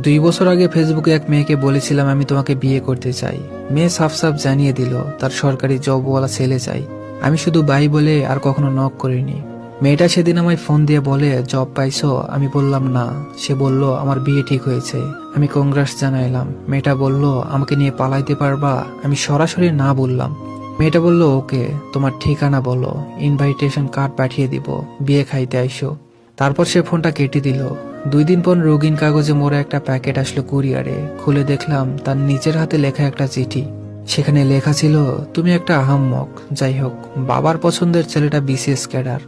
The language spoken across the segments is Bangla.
2 বছর আগে ফেসবুকে এক মেয়েকে বলেছিলাম আমি তোমাকে বিয়ে করতে চাই। মেয়ে সাফ সাফ জানিয়ে দিল তার সরকারি জবওয়ালা ছেলে চাই। আমি শুধু বাই বলে আর কখনো নক করিনি। মেয়েটা সেদিন আমায় ফোন দিয়ে বলে জব পাইছো, আমি বললাম না। সে বলল আমার বিয়ে ঠিক হয়েছে। আমি কংগ্রেস জানাইলাম। মেয়েটা বলল আমাকে নিয়ে পালাইতে পারবা, আমি সরাসরি না বললাম। মেয়েটা বলল ওকে, তোমার ঠিকানা বলো, ইনভাইটেশন কার্ড পাঠিয়ে দিব, বিয়ে খাইতে আইসো। তারপর সে ফোনটা কেটে দিল। 2 দিন পর রঙিন কাগজে মোড়া একটা প্যাকেট আসলো কুরিয়ারে। খুলে দেখলাম তার নিজের হাতে লেখা একটা চিঠি। সেখানে লেখা ছিল তুমি একটা আহাম্মক। যাই হোক, বাবার পছন্দের ছেলেটা বিসিএস ক্যাডার,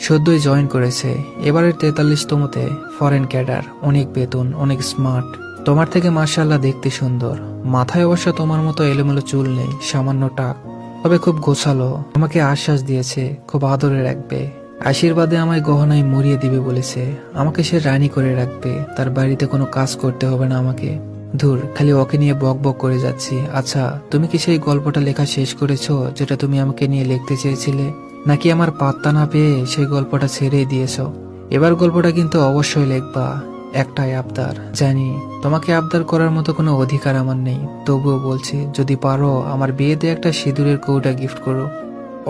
সদ্যই জয়েন করেছে, এবারের 43তমতে, ফরেন ক্যাডার, অনেক বেতন, অনেক স্মার্ট। তোমার থেকে মাশাআল্লাহ দেখতে সুন্দর। মাথায় অবশ্য তোমার মতো এলোমেলো চুল নেই, সামান্য টাক, তবে খুব গোছালো। আমাকে আশ্বাস দিয়েছে খুব আদরে রাখবে, আশীর্বাদে আমায় গহনায় মরিয়ে দিবে বলেছে। আমাকে সে রানী করে রাখবে, তার বাড়িতে কোনো কাজ করতে হবে না আমাকে। ধুর, খালি ওকে নিয়ে বক বক করে যাচ্ছি। আচ্ছা, তুমি কি সেই গল্পটা লেখা শেষ করেছো যেটা তুমি আমাকে নিয়ে লিখতে চেয়েছিলে, নাকি আমার পাত্তা না পেয়ে সেই গল্পটা ছেড়েই দিয়েছো? এবার গল্পটা কিন্তু অবশ্যই লিখবা। একটাই আবদার, জানি তোমাকে আবদার করার মতো কোনো অধিকার আমার নেই, তবুও বলছি যদি পারো আমার বিয়েতে একটা সিঁদুরের কৌটা গিফট করো।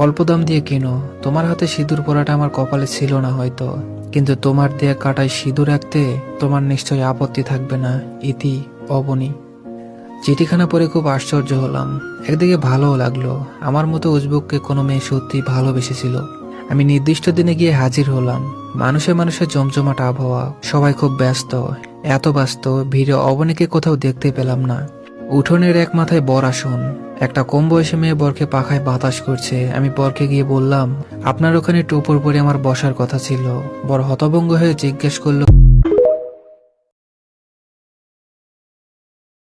অল্প দাম দিয়ে কিনো। তোমার হাতে সিঁদুর পরাটা আমার কপালে ছিল না হয়তো, কিন্তু তোমার দেয়া কাটায় সিঁদুর রাখতে তোমার নিশ্চয়ই আপত্তি থাকবে না। ইতি, অবনী। চিঠিখানা পড়ে খুব আশ্চর্য হলাম, একদিকে ভালোও লাগলো। আমার মতো উজবুককে কোনো মেয়ে সত্যি ভালোবেসেছিল। আমি নির্দিষ্ট দিনে গিয়ে হাজির হলাম। মানুষে মানুষে জমজমাট আবহাওয়া, সবাই খুব ব্যস্ত, এত ব্যস্ত ভিড়ে অবনীকে কোথাও দেখতে পেলাম না। উঠোনের এক মাথায় বর আসন, একটা কম বয়সী মেয়ে বরকে পাখায় বাতাস করছে। আমি বরকে গিয়ে বললাম আপনার ওখানে টোপর পরে আমার বসার কথা ছিল। বর হতভম্ব হয়ে জিজ্ঞেস করলো